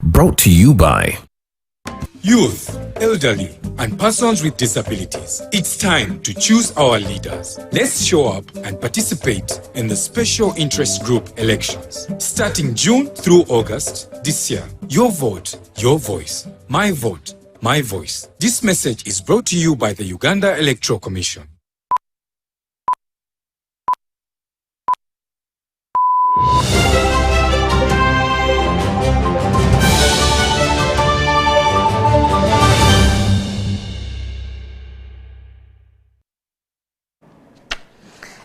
Brought to you by youth, elderly, and persons with disabilities. It's time to choose our leaders. Let's show up and participate in the special interest group elections. Starting June through August this year. Your vote, your voice. My vote, my voice. This message is brought to you by the Uganda Electoral Commission.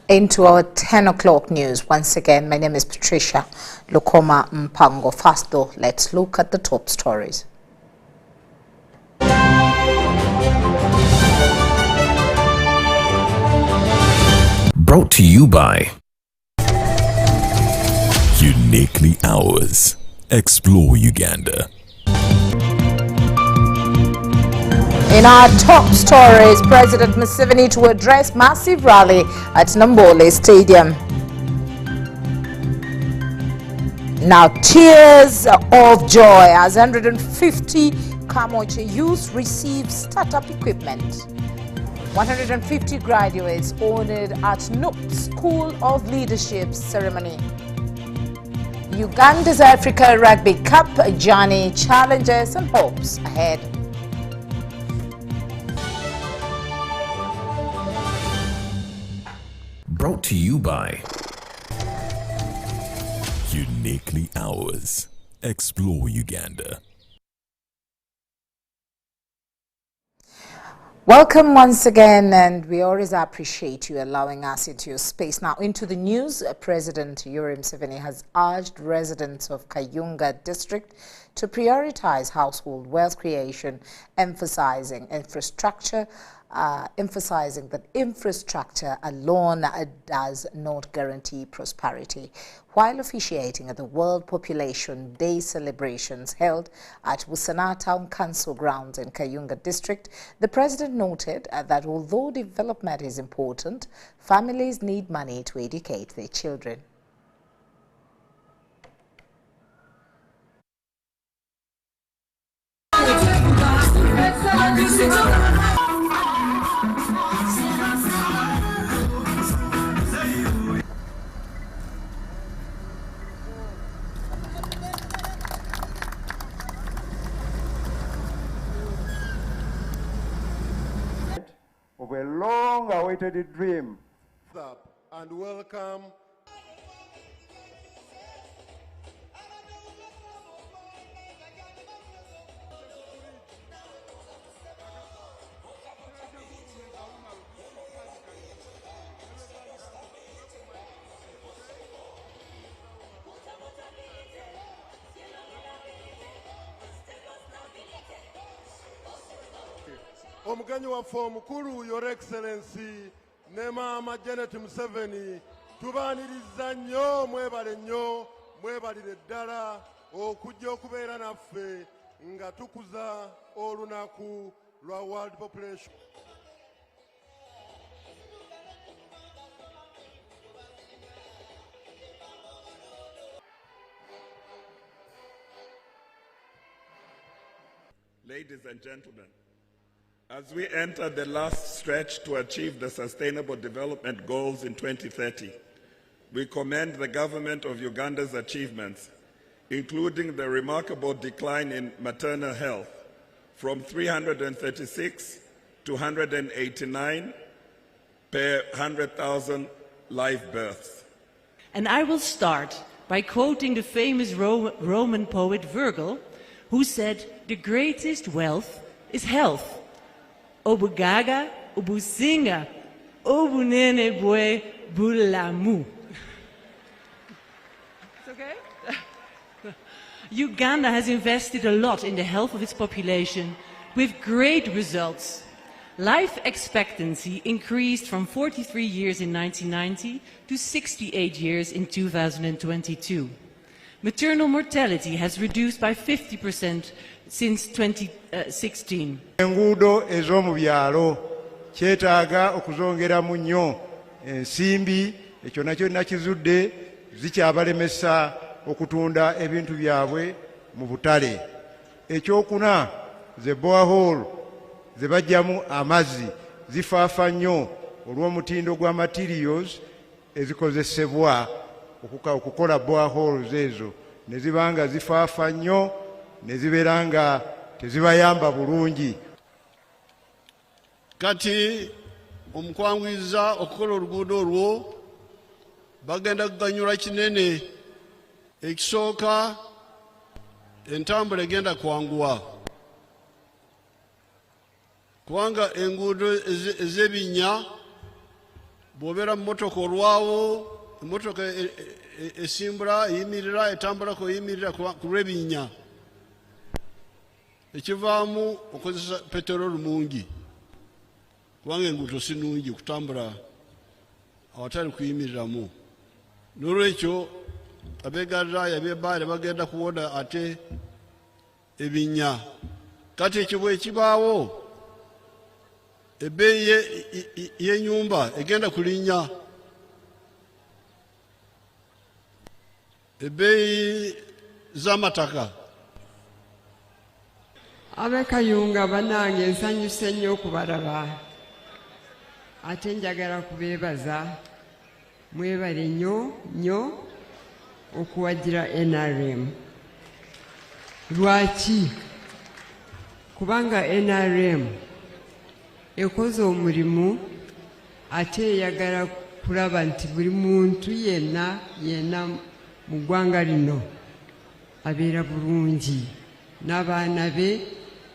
Into our 10 o'clock news. Once again, my name is Patricia Lukwoma Mpango. First though, let's look at the top stories. Brought to you by Uniquely Ours. Explore Uganda. In our top stories, President Museveni to address massive rally at Nambole Stadium. Now, tears of joy as 150 Kamoche youth receive startup equipment. 150 graduates honored at Nook School of Leadership ceremony. Uganda's Africa Rugby Cup journey, challenges and hopes ahead. Brought to you by Uniquely Ours. Explore Uganda. Welcome once again, and we always appreciate you allowing us into your space. Now, into the news, President Yoweri Museveni has urged residents of Kayunga district to prioritize household wealth creation, emphasizing that infrastructure alone does not guarantee prosperity. While officiating at the World Population Day celebrations held at Wusana Town Council grounds in Kayunga district, the president noted that although development is important, families need money to educate their children. Of a long-awaited dream. And welcome. Omugenyi waffe omukulu Your Excellency ne Maama Janet Museveni tubaaniriza nnyo mwebalire ddala okujja okubeera naffe nga tukuza olunaku lwa World Population. Ladies and gentlemen, as we enter the last stretch to achieve the Sustainable Development Goals in 2030, we commend the government of Uganda's achievements, including the remarkable decline in maternal health from 336 to 189 per 100,000 live births. And I will start by quoting the famous Roman poet Virgil, who said, "The greatest wealth is health. Obugaga ubusinga obunene bwe bulamu. It's okay? Uganda has invested a lot in the health of its population with great results. Life expectancy increased from 43 years in 1990 to 68 years in 2022. Maternal mortality has reduced by 50% since 2016. Enguudo ez'omu byalo kyetaaga okuzongeramu nnyo ensimbi, ekyo nakyo nakizudde zikyabalemesa okutunda ebintu byabwe mu butale. Ekyokuna ze borehole ze bajjamu amazzi zifaafa nnyo olw'omutindo gwa materials ezikozesebwa okukola boreholes ezo, ne ziba nga zifaafa nnyo ne zibeera nga tezibayamba bulungi. Kati omukwanguyiza okukola oluguudo olwo bagenda kuganyula kinene. Ekisooka entambula egenda kwanguwa kubanga enguudo ez'ebinnya bw'obeera mu mmotoka olwawo emmotoka esimbula eyimirira etambulako eyimirira ku lw'ebinnya ekivaamu okozesa peteroli mungi kubanga enguudo si nnungi kutambula awatali kuyimiriramu. N'olwekyo abeegaliraaya abeebaale bagenda kuwona ate ebinnya. Kati ekyo bwe kibaawo ebbeeyi y'ennyumba egenda kulinnya, ebbeeyi z'amataka. Ab'e Kayunga bannange nsanyuse nnyo okubalaba ate njagala kubeebaza mwebale nnyo nnyo okuwagira NRM. Lwaki? Kubanga NRM ekoze omulimu ate eyagala kulaba nti buli muntu yenna mu ggwanga lino abeera bulungi n'abaana be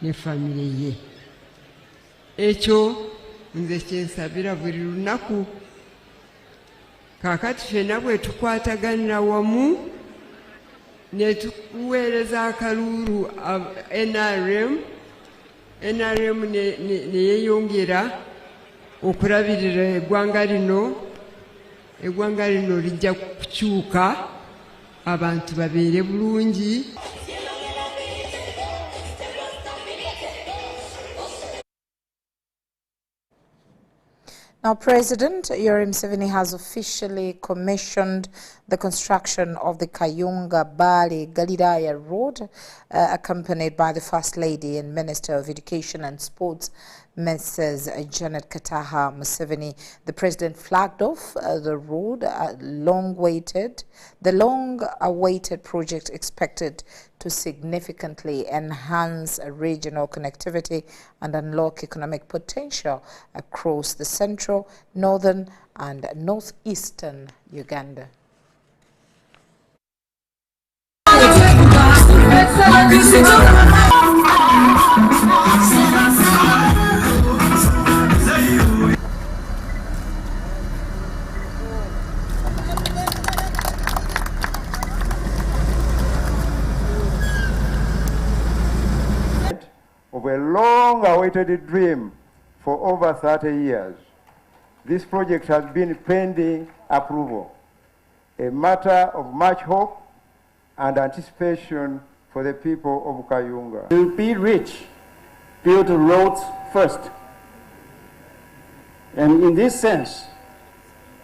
ne famire ye. Ekyo nze kyensabira buli lunaku. Kaakati ffenna bwe tukwataganira wamu ne tuweereza akaluulu NRM ne yeeyongera okulabirira eggwanga lino lijja kukyuka, abantu babeere bulungi. Now, President Yoweri Museveni has officially commissioned the construction of the Kayunga-Bale-Galilaya Road, accompanied by the First Lady and Minister of Education and Sports, Mrs. Janet Kataha Museveni. The President flagged off the road, the long-awaited project expected to significantly enhance regional connectivity and unlock economic potential across the central, northern and northeastern Uganda. Of a long-awaited dream for over 30 years, this project has been pending approval, a matter of much hope and anticipation for the people of Kayunga. To be rich, build roads first. And in this sense,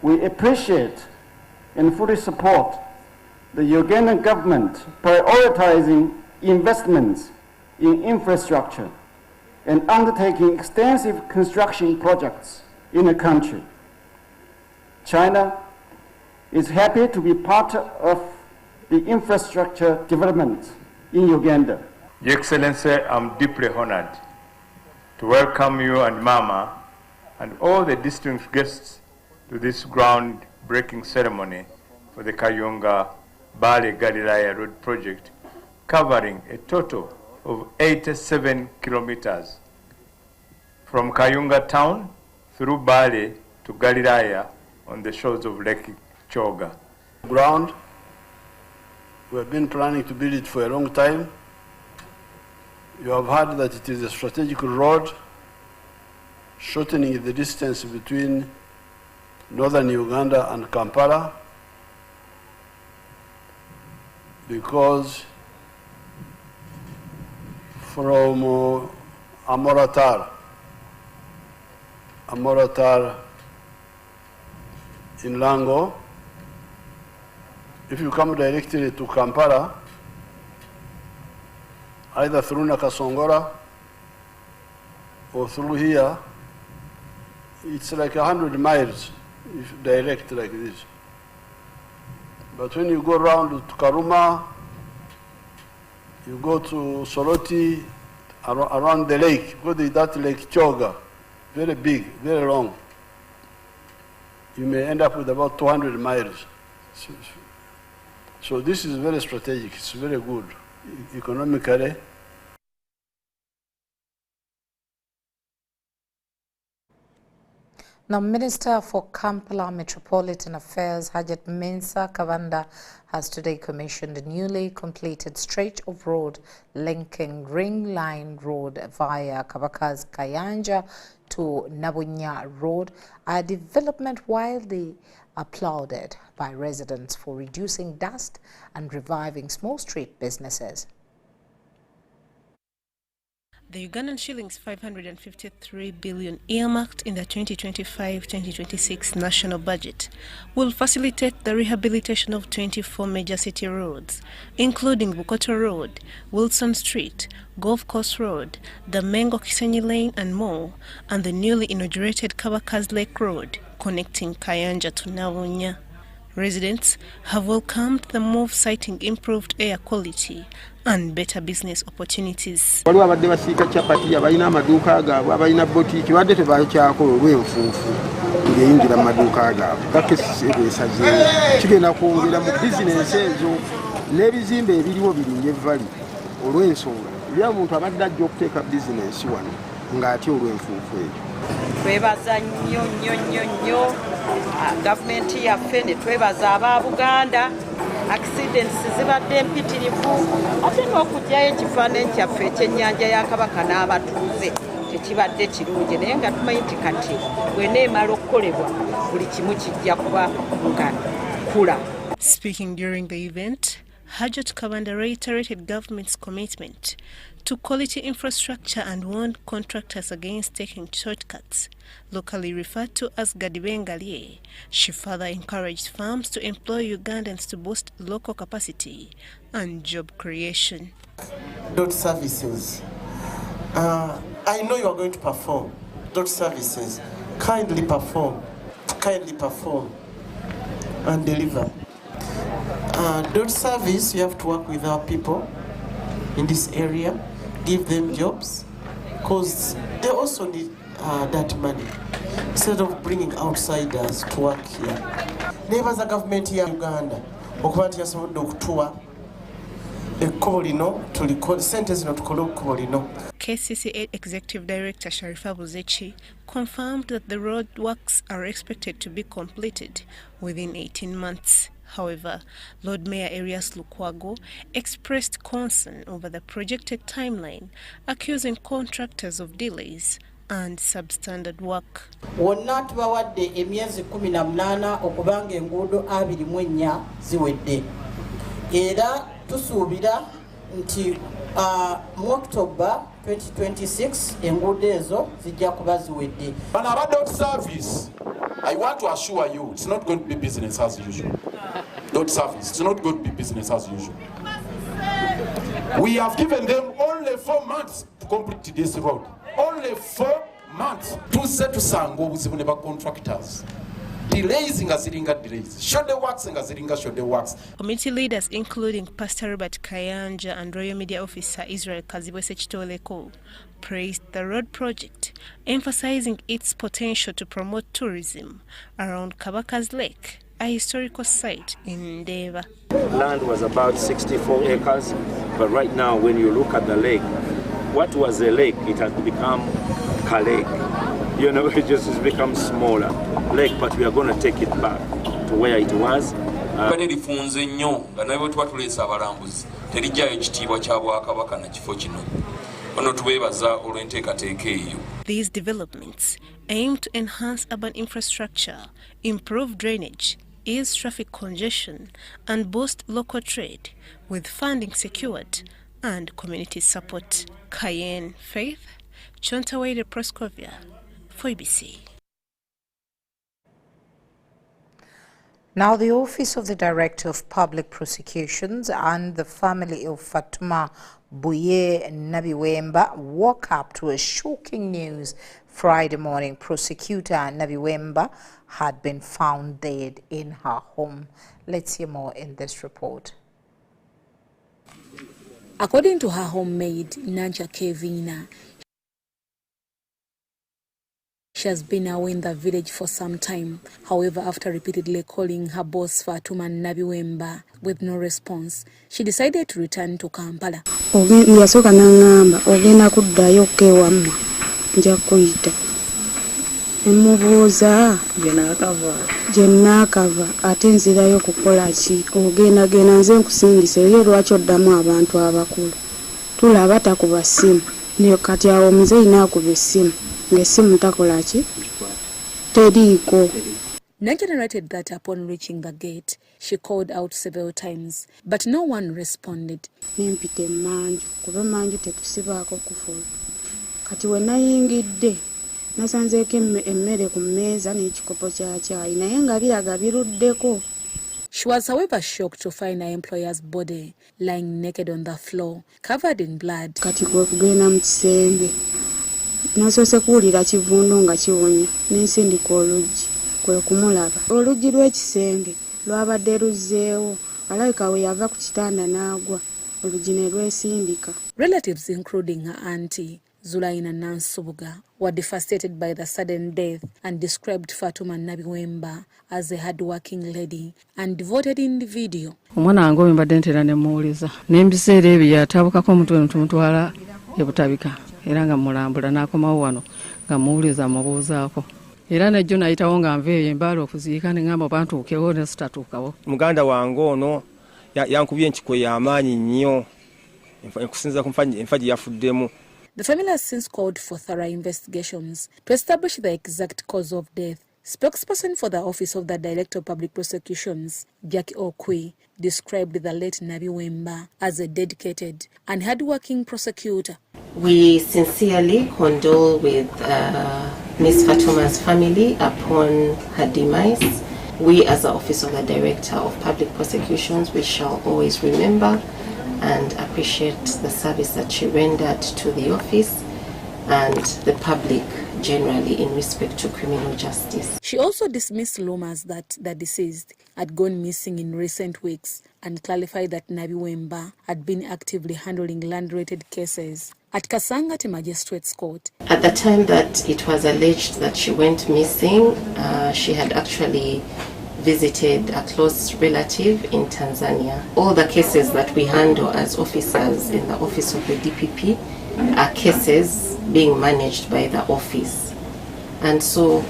we appreciate and fully support the Ugandan government prioritizing investments in infrastructure and undertaking extensive construction projects in the country. China is happy to be part of the infrastructure development in Uganda. Your Excellency, I'm deeply honored to welcome you and Mama and all the distinguished guests to this groundbreaking ceremony for the Kayunga-Bale-Galilaya Road project, covering a total of 87 kilometers from Kayunga town through Bali to Galilaya on the shores of Lake Choga. Ground, we have been planning to build it for a long time. You have heard that it is a strategic road, shortening the distance between northern Uganda and Kampala, because from Amoratar in Lango, if you come directly to Kampala, either through Nakasongora or through here, it's like 100 miles if direct like this. But when you go around to Karuma, you go to Soroti, around the lake, go to that Lake Choga, very big, very long. You may end up with about 200 miles. So this is very strategic, it's very good economically. Now, Minister for Kampala Metropolitan Affairs Hajat Mensa Kavanda has today commissioned a newly completed stretch of road linking Ring Line Road via Kabaka's Kayanja to Nabunya Road, a development widely applauded by residents for reducing dust and reviving small street businesses. The Ugandan shillings 553 billion earmarked in the 2025-2026 national budget will facilitate the rehabilitation of 24 major city roads, including Bukoto Road, Wilson Street, Golf Course Road, the Mengo Kisenyi Lane and more, and the newly inaugurated Kabaka's Lake Road connecting Kayanja to Nabunya. Residents have welcomed the move, citing improved air quality and better business opportunities. Waliwo abadde basiika chapati abalina amaduuka gaabwe abalina botiiki badde tebakyako olw'enfuufu ng'eyingira mu maduuka gaabwe gakesise bwesazeewo kigenda kwongera mu bizinensi ezo n'ebizimbe ebiriwo biringa evvali olw'ensonga buli omuntu abadde ajja okuteeka bizinensi wano ng'atya olw'enfuufu eyo. Twebaza nnyo gavumenti yaffe ne twebaza aba Buganda. Accidents zibadde mpitirivu ate n'okugyayo ekifaananyi kyaffe ekyennyanja ya Kabaka n'abatuuze tekibadde kirungi, naye nga tumanyi nti kati bw'eneemala okukolebwa buli kimu kijja kuba nga kula. Speaking during the event, Hajat Kabanda reiterated government's commitment to quality infrastructure and warned contractors against taking shortcuts, locally referred to as Gadibengalie. She further encouraged firms to employ Ugandans to boost local capacity and job creation. Dot services. I know you are going to perform. Dot services. Kindly perform and deliver. Dot service, you have to work with our people in this area, give them jobs, because they also need that money, instead of bringing outsiders to work here. Neighbors the government here in Uganda, okuba nti yasobodde okutuwa ekkubo lino tulikole sente zino tukole ekkubo lino. KCCA Executive Director Sharifa Buzechi confirmed that the road works are expected to be completed within 18 months. However, Lord Mayor Erias Lukwago expressed concern over the projected timeline, accusing contractors of delays and substandard work. Wonna tubawadde emyezi 18 okubanga enguudo 24 ziwedde. Era tusuubira nti mu October 2026 enguudo ezo zijja kuba ziwedde. And about dot service, I want to assure you it's not going to be business as usual. Dot service, it's not going to be business as usual. We have given them only 4 months to complete this road. Only 4 months. Tuzze tusanga obuzibu ne ba contractors. Delays nga ziringa delays. Shoulder works nga ziringa shoulder works. Committee leaders including Pastor Robert Kayanja and Royal Media Officer Israel Kazibwese Chitoleko praised the road project, emphasizing its potential to promote tourism around Kabaka's Lake, a historical site in Ndeva. Land was about 64 acres, but right now when you look at the lake, what was a lake, it has become a lake. You know, it just has become smaller lake, but we are going to take it back to where it was. lifunze nnyo nga naye bwe tuba tuleesa abalambuzi terijjayo ekitiibwa kya bwakabaka na kifo kino ono tubeebaza olw'enteekateeka eyo. These developments aim to enhance urban infrastructure, improve drainage, ease traffic congestion and boost local trade with funding secured and community support. Cayenne Faith, Chontawere Proscovia, for ABC. Now, the Office of the Director of Public Prosecutions and the family of Fatuma Buye Nabiwemba woke up to a shocking news Friday morning. Prosecutor Nabiwemba had been found dead in her home. Let's hear more in this report. According to her homemaid, Nanja Kevina, she has been away in the village for some time. However, after repeatedly calling her boss Fatuma Nabiwemba with no response, she decided to return to Kampala. Yasoka nangamba ogenda kuddayo kewamma nja kuyita emubuuza gyennaakava ate nzirayo kukola ki ogenda genda nze nkusingise era lwaki oddamu abantu abakulu tulaba takuba ssimu ne kati awo omuzeeyi naakuba essimu ng'essimu takola ki teriiko. Nanja narrated that upon reaching the gate, she called out several times, but no one responded. Nempita emmanju kuba emmanju tetusibaako kufula kati we nayingidde nasanzeeko emmere ku mmeeza n'ekikopo kya caayi naye nga biraga biruddeko. She was, however, shocked to find her employer's body lying naked on the floor, covered in blood. Kati kwe kugenda mu kisenge nasoose kuwulira kivundu nga kiwonya n'ensindika oluggi kwe kumulaba. Oluggi lw'ekisenge lwabadde luzzeewo alabika we yava ku kitanda n'agwa oluggi ne lwesindika. Relatives including her auntie Zulaina Nansubuga were devastated by the sudden death and described Fatuma Nabiwemba as a hard-working lady and devoted individual. Omwana wange oyo mbadde ntera ne muwuliza n'ebiseera ebyo yatabukako omutwe tumutwala ebutabika era nga mulambula n'akomawo wano nga muwuliza mubuuzaako era nejjo nayitawo nga nveeyo embaala okuziika ne ngamba bantuukewo ne sitatuukawo. Muganda wange ono yankubye enkiko y'amaanyi nnyo okusinza ku enfa gye yafuddemu. The family has since called for thorough investigations to establish the exact cause of death. Spokesperson for the Office of the Director of Public Prosecutions, Jackie Okwi, described the late Nabiwemba as a dedicated and hard-working prosecutor. We sincerely condole with Ms. Fatuma's family upon her demise. We, as the Office of the Director of Public Prosecutions, we shall always remember and appreciate the service that she rendered to the office and the public generally in respect to criminal justice. She also dismissed rumors that the deceased had gone missing in recent weeks and clarified that Nabiwemba had been actively handling land-related cases at Kasangati Magistrates Court. At the time that it was alleged that she went missing, she had actually visited a close relative in Tanzania. All the cases that we handle as officers in the office of the DPP are cases being managed by the office. And so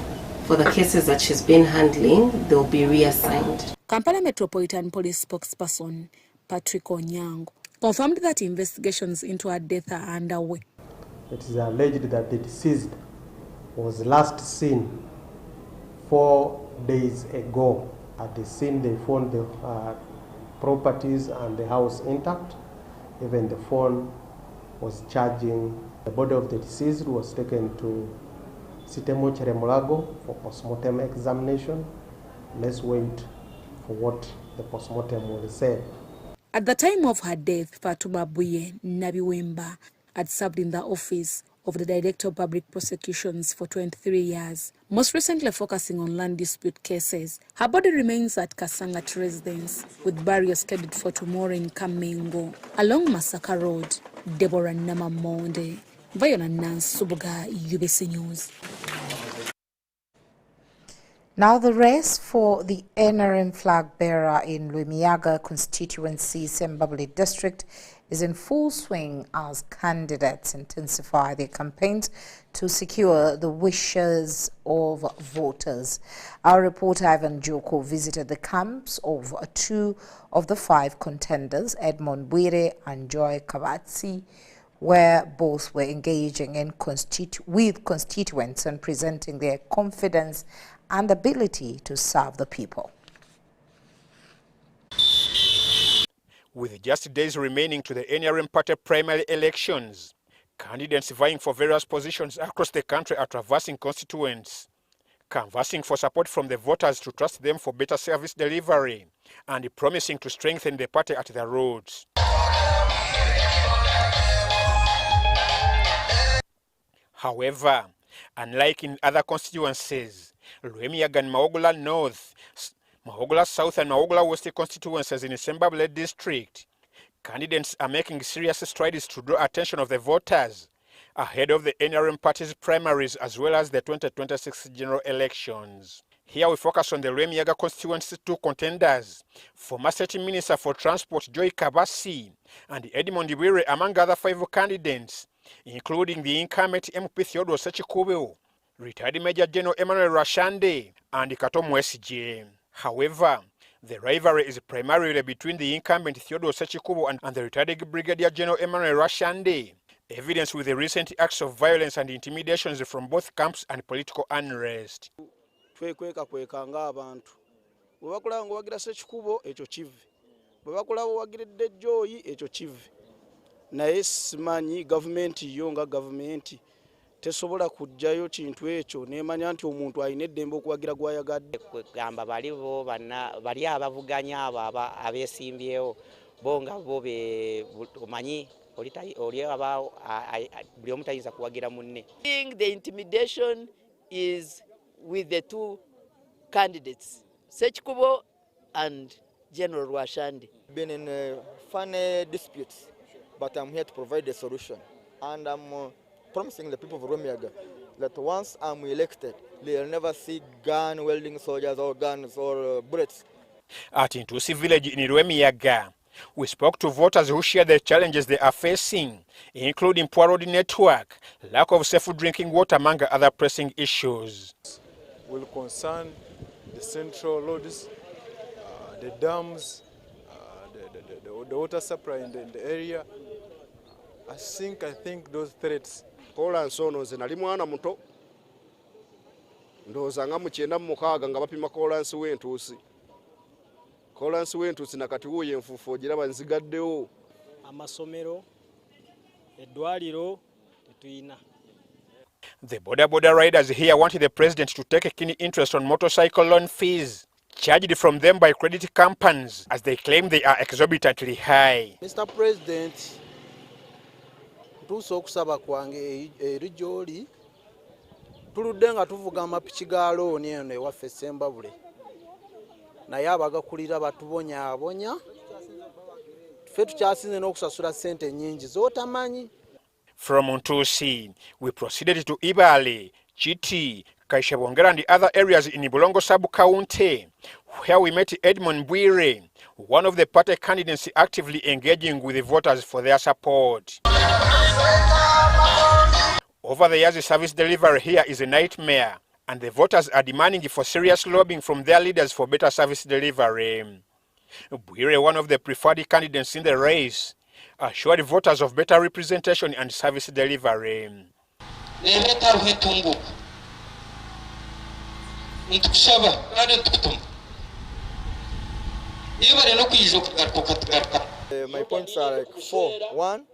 for the cases that she's been handling, they'll be reassigned. Kampala Metropolitan Police spokesperson Patricia Lukwoma confirmed that investigations into her death are underway. It is alleged that the deceased was last seen 4 days ago. At the scene, they found the properties and the house intact. Even the phone was charging. The body of the deceased was taken to Sitemo Cheremulago for postmortem examination. Let's wait for what the postmortem will say. At the time of her death, Fatuma Buye Nabiwemba had served in the office of the Director of Public Prosecutions for 23 years, most recently focusing on land dispute cases. Her body remains at Kasangat residence, with burial scheduled for tomorrow in Kamengo, along Masaka Road. Deborah Namamonde, Viola Nansubuga, UBC News. Now the race for the NRM flag bearer in Lumiyaga constituency, Sembabule district, is in full swing as candidates intensify their campaigns to secure the wishes of voters. Our reporter Ivan Joko visited the camps of 2 of the 5 contenders, Edmond Bwire and Joy Kabatsi, where both were engaging in with constituents and presenting their confidence and ability to serve the people. With just days remaining to the NRM party primary elections, candidates vying for various positions across the country are traversing constituents, canvassing for support from the voters to trust them for better service delivery, and promising to strengthen the party at the roots. However, unlike in other constituencies, Lwemiyaga and Mawogola North, Mawogola South and Mawogola West constituencies in the Sembabule district, candidates are making serious strides to draw attention of the voters ahead of the NRM party's primaries as well as the 2026 general elections. Here we focus on the Lwemiyaga constituency 2 contenders, former State Minister for Transport Joy Kabasi and Edmond Bwire among other 5 candidates, including the incumbent MP Theodore Sechikubo, retired Major General Emmanuel Rashande, and Kato Mwesije. However, the rivalry is primarily between the incumbent Theodore Sechikubo and the retired Brigadier General Emmanuel Rashande, evidence with the recent acts of violence and intimidations from both camps and political unrest. Twekweka abantu bwebakula ngo wagira Sechikubo ekyo kive bwebakula wagiridde Joyi ekyo kive naye simanyi gavumenti yo nga gavumenti tesobola kujjayo kintu ekyo nemanya nti omuntu ayina eddembe okuwagira gwayagadde gamba balibo bali abavuganya abo abesimbyewo bonga bo be omanyi oli aba buli omu tayinza kuwagira munne. The intimidation is with the 2 candidates, Sechikubo and General Rwashande. Been in funny disputes, but I'm here to provide a solution. And I'm promising the people of Lwemiyaga that once I'm elected, they'll never see gun-wielding soldiers or guns or bullets. At Intusi village in Lwemiyaga, we spoke to voters who share the challenges they are facing, including poor road network, lack of safe drinking water, among other pressing issues. Will concern the central roads, the dams, the water supply in the area. I think those threats. Kola nsono ze nali mwana muto ndoza nga mu 9 nga bapima kolansi w'entuusi nakati wuuyo enfuufu ogiraba nzigaddewo. Amasomero eddwaliro tetuyina. The border riders here wanted the president to take a keen interest on motorcycle loan fees charged from them by credit companies, as they claim they are exorbitantly high. Mr. President, tuuse okusaba kwange eri gy'oli tuludde nga tuvuga amapiki ga looni eno ewaffe Sembabule naye abagakulira batubonyaabonya ffe tukyasinze n'okusasula ssente nnyingi z'otamanyi. From Ntusi, we proceeded to Ibale, Chiti, Kaishabongera and the other areas in Bulongo Sub-County, where we met Edmond Bwire, one of the party candidates actively engaging with the voters for their support. Over the years, service delivery here is a nightmare, and the voters are demanding for serious lobbying from their leaders for better service delivery. Bwire, one of the preferred candidates in the race, assured voters of better representation and service delivery. My points are like 4. 1,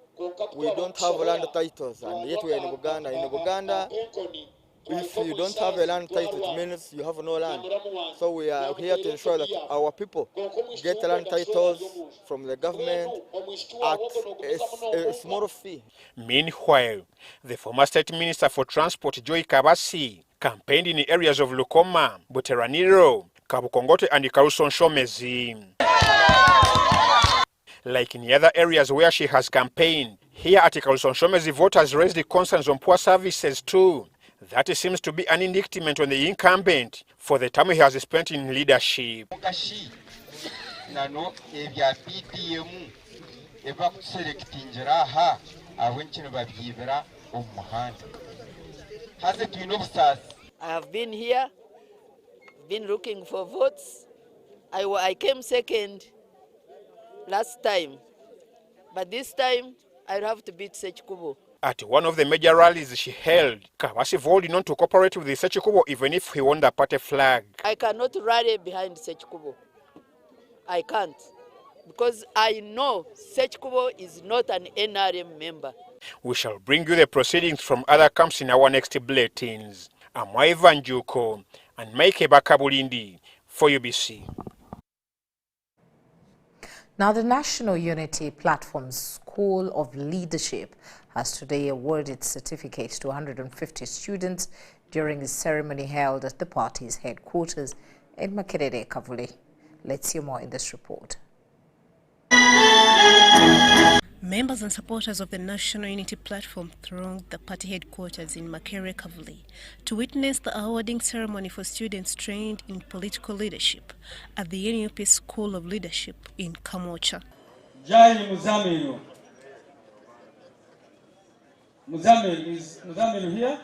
we don't have land titles, and yet we are in Uganda. In Uganda, if you don't have a land title, it means you have no land. So we are here to ensure that our people get land titles from the government at a small fee. Meanwhile, the former State Minister for Transport, Joy Kabasi, campaigned in the areas of Lukoma, Buteraniro, Kabukongote and Karusonshomezi. Like in the other areas where she has campaigned, here at Karusonshomezi, voters raised the concerns on poor services too. That seems to be an indictment on the incumbent for the time he has spent in leadership. eva kuselectingira aha abwenkino babyibira omuhanda haze tuyino busasi. I have been here, been looking for votes. I came second last time, but this time I'll have to beat Sechikubo. At one of the major rallies she held, Kabasi vowed not to cooperate with the Sechikubo even if he won the party flag. I cannot rally behind Sechikubo. I can't. Because I know Sechikubo is not an NRM member. We shall bring you the proceedings from other camps in our next bulletins. I'm Ivan Juko and Mike Bakabulindi for UBC. Now, the National Unity Platform School of Leadership has today awarded certificates to 150 students during a ceremony held at the party's headquarters in Makerere, Kavuli. Let's hear more in this report. Members and supporters of the National Unity Platform thronged the party headquarters in Makerere, Kavuli to witness the awarding ceremony for students trained in political leadership at the NUP School of Leadership in Kamocha. Jai Muzamiru. Muzamiru here?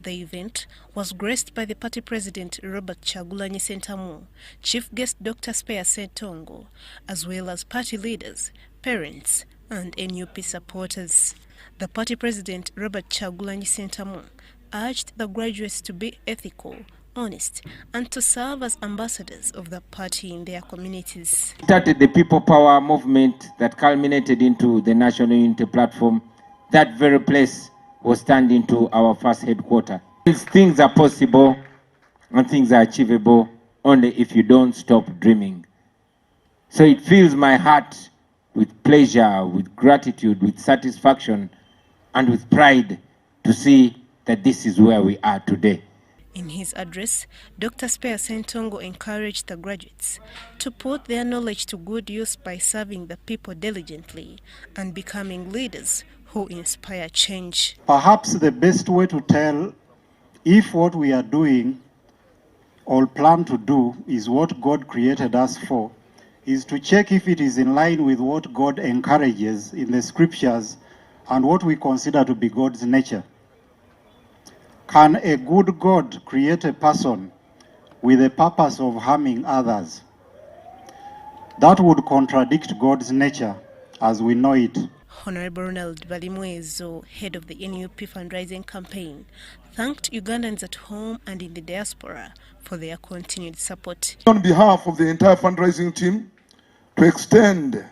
The event was graced by the party president Robert Chagulanyi Sentamu, chief guest Dr. Spea Sentongo, as well as party leaders, parents, and NUP supporters. The party president Robert Chagulanyi Sentamu urged the graduates to be ethical, honest, and to serve as ambassadors of the party in their communities. Started the people power movement that culminated into the National Unity Platform. That very place was turned into our first headquarters. Things are possible and things are achievable only if you don't stop dreaming. So it fills my heart with pleasure, with gratitude, with satisfaction, and with pride to see that this is where we are today. In his address, Dr. Spea Sentongo encouraged the graduates to put their knowledge to good use by serving the people diligently and becoming leaders who inspire change. Perhaps the best way to tell if what we are doing or plan to do is what God created us for is to check if it is in line with what God encourages in the scriptures and what we consider to be God's nature. Can a good God create a person with a purpose of harming others? That would contradict God's nature as we know it. Honorable Ronald Balimwezo, head of the NUP fundraising campaign, thanked Ugandans at home and in the diaspora for their continued support. On behalf of the entire fundraising team, to extend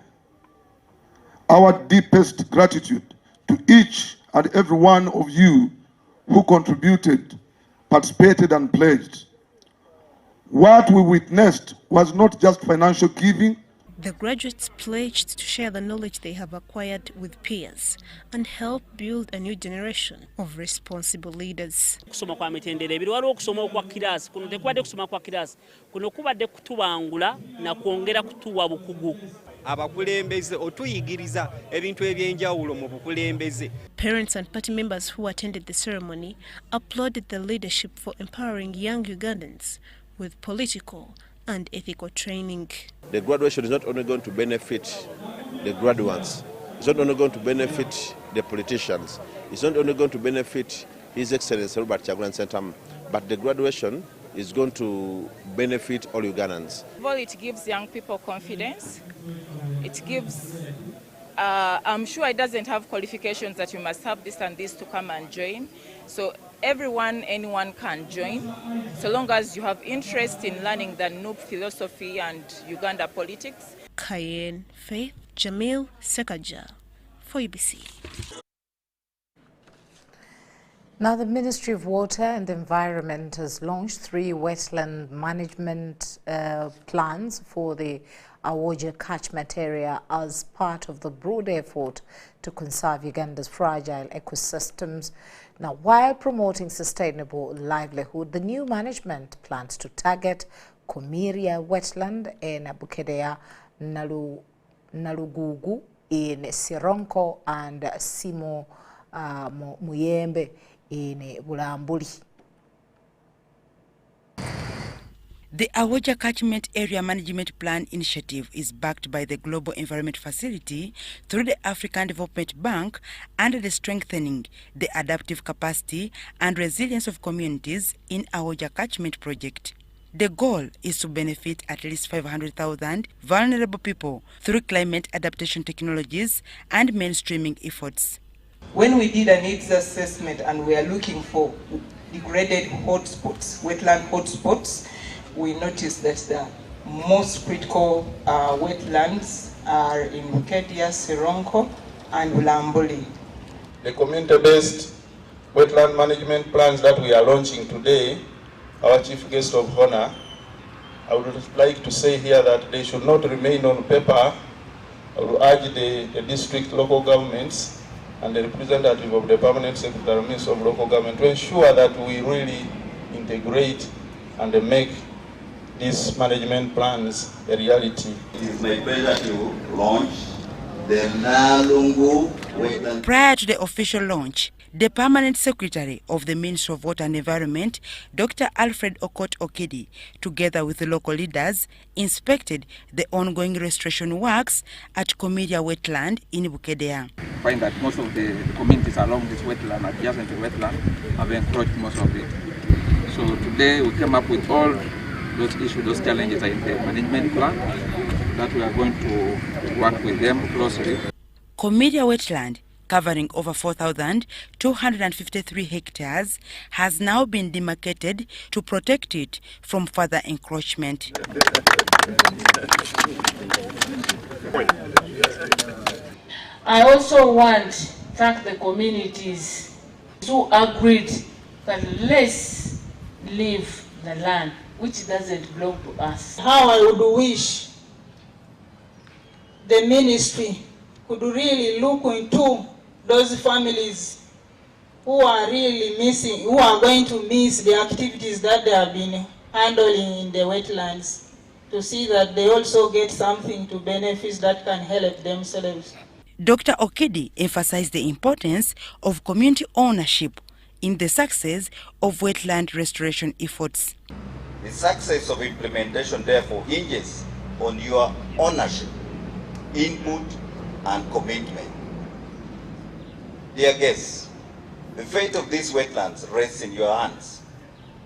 our deepest gratitude to each and every one of you who contributed, participated, and pledged. What we witnessed was not just financial giving. The graduates pledged to share the knowledge they have acquired with peers and help build a new generation of responsible leaders. Kusoma kwa mitendere ebiruwaliwo okusoma kwa kirasi kuno tekubadde kusoma kwa kirasi kuno kubadde kutubangula na kwongera kutuwa bukugu. Abakulembeze otuyigiriza ebintu ebyenjawulo mu bukulembeze. Parents and party members who attended the ceremony applauded the leadership for empowering young Ugandans with political and ethical training. The graduation is not only going to benefit the graduates, it's not only going to benefit the politicians, it's not only going to benefit His Excellency Robert Chagulanyi Sentamu, but the graduation is going to benefit all Ugandans. Well, it gives young people confidence. It gives, I'm sure it doesn't have qualifications that you must have this and this to come and join. So anyone can join, so long as you have interest in learning the NUP philosophy and Uganda politics. Cayenne Faith Jamil Sekaja for UBC. Now, the Ministry of Water and Environment has launched 3 wetland management plans for the Awoja catchment area as part of the broad effort to conserve Uganda's fragile ecosystems. Now, while promoting sustainable livelihood, the new management plans to target Komiria wetland in Bukedea, Nalugugu in Sironko and Simo Muyembe in Bulambuli. The Awoja Catchment Area Management Plan initiative is backed by the Global Environment Facility through the African Development Bank under the Strengthening the Adaptive Capacity and Resilience of Communities in Awoja Catchment project. The goal is to benefit at least 500,000 vulnerable people through climate adaptation technologies and mainstreaming efforts. When we did a needs assessment and we are looking for degraded hotspots, wetland hotspots, we noticed that the most critical wetlands are in Bukedia, Sironko, and Bulambuli. The community-based wetland management plans that we are launching today, our chief guest of honor, I would like to say here that they should not remain on paper. I would urge the district local governments and the representative of the permanent secretary minister of local government to ensure that we really integrate and make these management plans a reality. It is my pleasure to launch the Nalungu Wetland. Prior to the official launch, the Permanent Secretary of the Ministry of Water and Environment, Dr. Alfred Okot Okedi, together with the local leaders, inspected the ongoing restoration works at Komiria Wetland in Bukedea. Find that most of the communities along this wetland, adjacent to wetland, have encroached most of it. So today we came up with all those issues, those challenges are in the management plan that we are going to work with them closely. Komiria Wetland, covering over 4,253 hectares, has now been demarcated to protect it from further encroachment. I also want to thank the communities who agreed that let's leave the land which doesn't belong to us. How I would wish the ministry could really look into those families who are really missing, who are going to miss the activities that they have been handling in the wetlands, to see that they also get something to benefit that can help themselves. Dr. Okedi emphasized the importance of community ownership in the success of wetland restoration efforts. The success of implementation therefore hinges on your ownership, input, and commitment. Dear guests, the fate of these wetlands rests in your hands.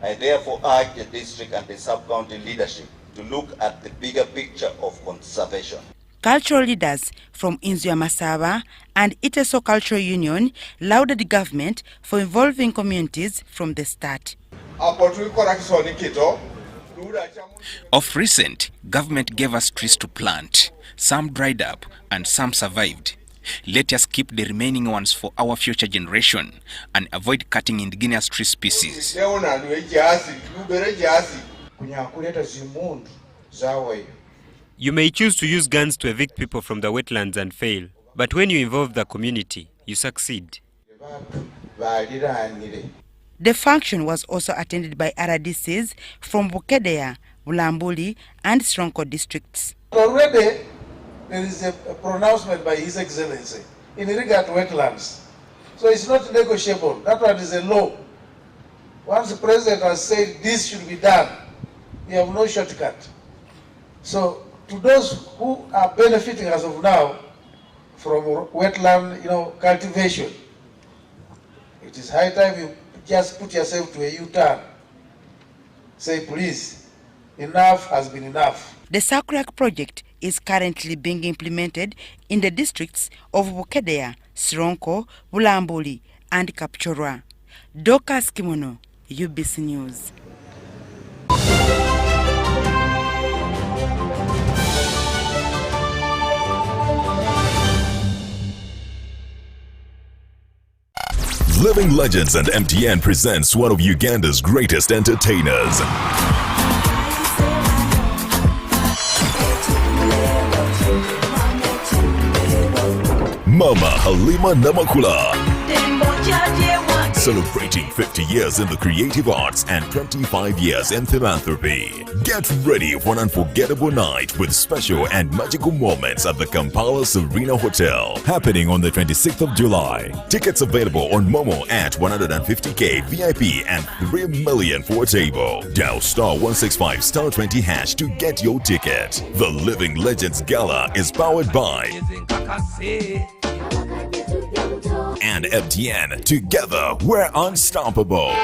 I therefore urge the district and the sub-county leadership to look at the bigger picture of conservation. Cultural leaders from Inzua Masaba and Iteso Cultural Union lauded the government for involving communities from the start. Of recent, government gave us trees to plant. Some dried up and some survived. Let us keep the remaining ones for our future generation and avoid cutting indigenous tree species. You may choose to use guns to evict people from the wetlands and fail, but when you involve the community, you succeed. The function was also attended by RDCs from Bukedea, Bulambuli, and Sironko districts. Already, there is a pronouncement by His Excellency in regard to wetlands. So it's not negotiable. That one is a law. Once the President has said this should be done, we have no shortcut. So to those who are benefiting as of now from wetland, cultivation, it is high time you just put yourself to a U-turn. Say, please, enough has been enough. The Sakurak project is currently being implemented in the districts of Bukedea, Sironko, Bulambuli, and Kapchorwa. Dokas Kimono, UBC News. Living Legends and MTN presents one of Uganda's greatest entertainers. Mama Halima Namakula. Celebrating 50 years in the creative arts and 25 years in philanthropy. Get ready for an unforgettable night with special and magical moments at the Kampala Serena Hotel, happening on the 26th of July. Tickets available on Momo at 150k VIP and 3 million for a table. Dial *165*20# to get your ticket. The Living Legends Gala is powered by and MTN. Together, we're unstoppable.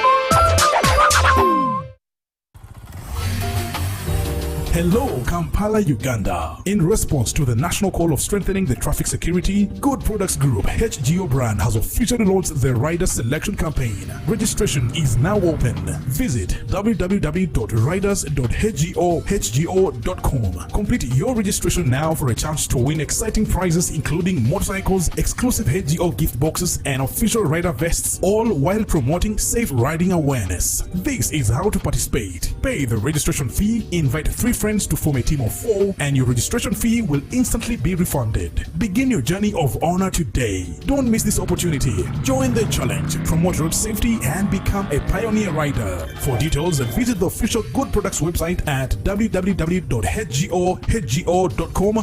Hello, Kampala, Uganda. In response to the national call of strengthening the traffic security, Good Products Group HGO brand has officially launched the Rider Selection Campaign. Registration is now open. Visit www.riders.hgo.com. Complete your registration now for a chance to win exciting prizes including motorcycles, exclusive HGO gift boxes, and official rider vests, all while promoting safe riding awareness. This is how to participate. Pay the registration fee, invite 3 friends to form a team of 4, and your registration fee will instantly be refunded. Begin your journey of honor today. Don't miss this opportunity. Join the challenge, promote road safety, and become a pioneer rider. For details, visit the official Good Products website at www.hgo.com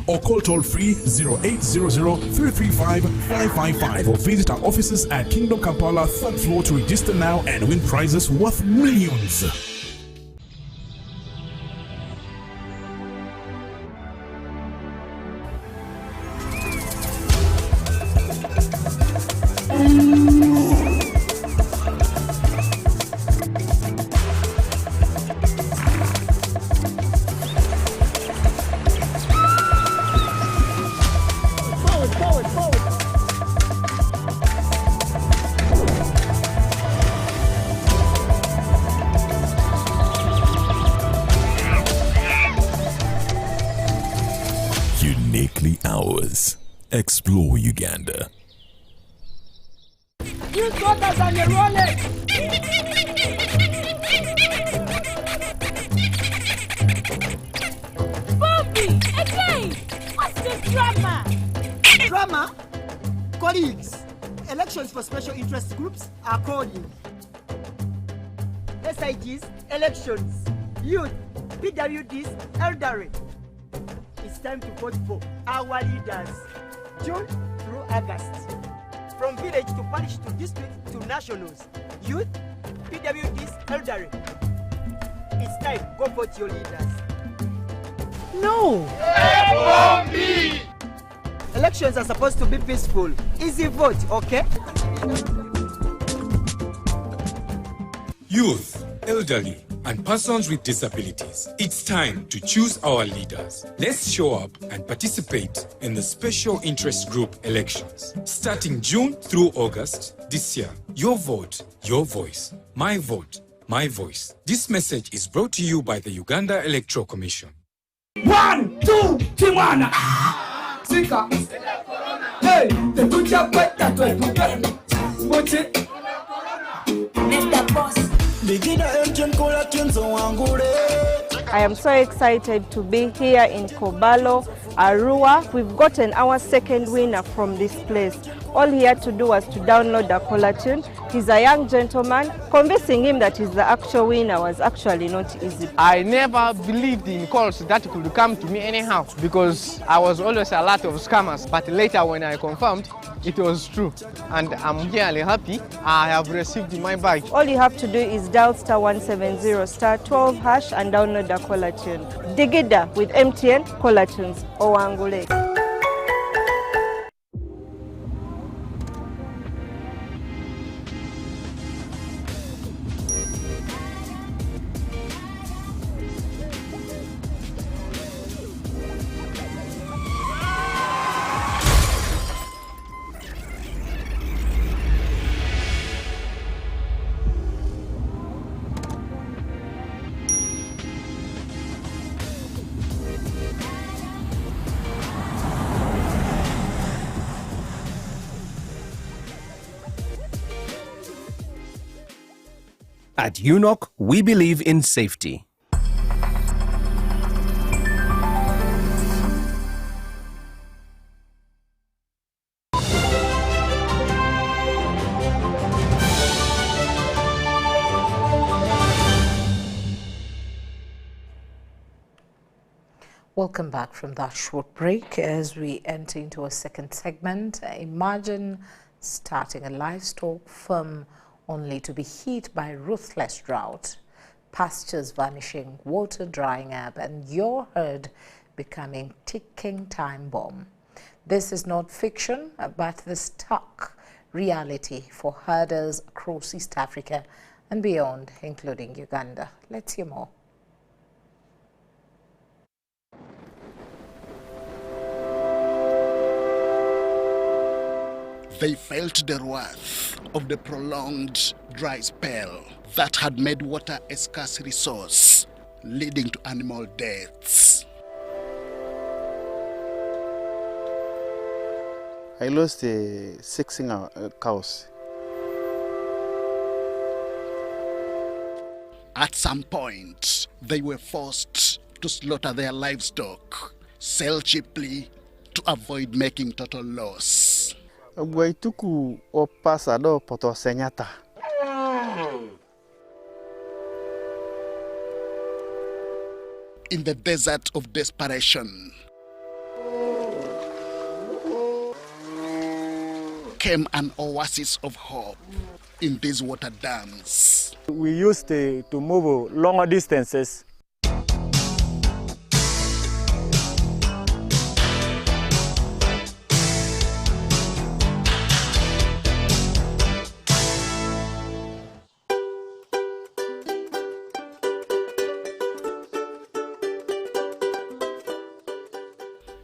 or call toll-free 0800-335-555 or visit our offices at Kingdom Kampala 3rd floor to register now and win prizes worth millions. Uniquely ours. Explore Uganda. You got us on your wallet. Bobby, again! What's the drama? Drama? Colleagues, elections for special interest groups are calling. SIGs, elections, youth, PWDs, elderly. It's time to vote for our leaders, June through August. From village to parish to district to nationals, youth, PWDs, elderly. It's time, go vote your leaders. No! F-O-B! Elections are supposed to be peaceful. Easy vote, okay? Youth, elderly, and persons with disabilities. It's time to choose our leaders. Let's show up and participate in the special interest group elections. Starting June through August this year. Your vote, your voice. My vote, my voice. This message is brought to you by the Uganda Electoral Commission. 1, 2, 3, 1. Zika. Hey, the future better to watch it. Mr. Boss. I am so excited to be here in Kobalo, Arua. We've gotten our second winner from this place. All he had to do was to download the caller tune. He's a young gentleman. Convincing him that he's the actual winner was actually not easy. I never believed in calls that could come to me anyhow because I was always a lot of scammers. But later when I confirmed, it was true. And I'm really happy I have received my bag. All you have to do is dial *170*12# and download the caller tune. Digida with MTN caller tunes. Owangule. At UNOC, we believe in safety. Welcome back from that short break as we enter into a second segment. Imagine starting a livestock farm only to be hit by ruthless drought, pastures vanishing, water drying up, and your herd becoming ticking time bomb. This is not fiction, but the stark reality for herders across East Africa and beyond, including Uganda. Let's hear more. They felt the wrath of the prolonged dry spell that had made water a scarce resource, leading to animal deaths. I lost 6 cows. At some point, they were forced to slaughter their livestock, sell cheaply to avoid making total loss. Guaituku o pasado poto senyata. In the desert of desperation came an oasis of hope in these water dams. We used to move longer distances.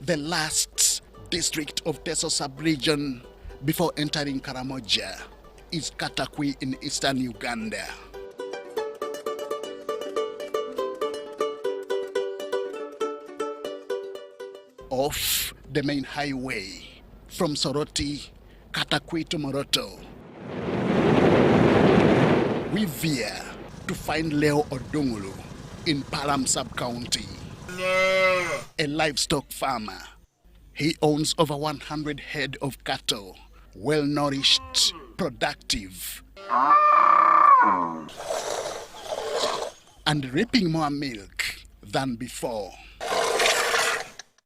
The last district of Teso sub-region before entering Karamoja is Katakwi in eastern Uganda. Off the main highway from Soroti, Katakwi to Moroto, we veer to find Leo Odungulu in Palam sub-county. A livestock farmer. He owns over 100 head of cattle, well-nourished, productive, and reaping more milk than before.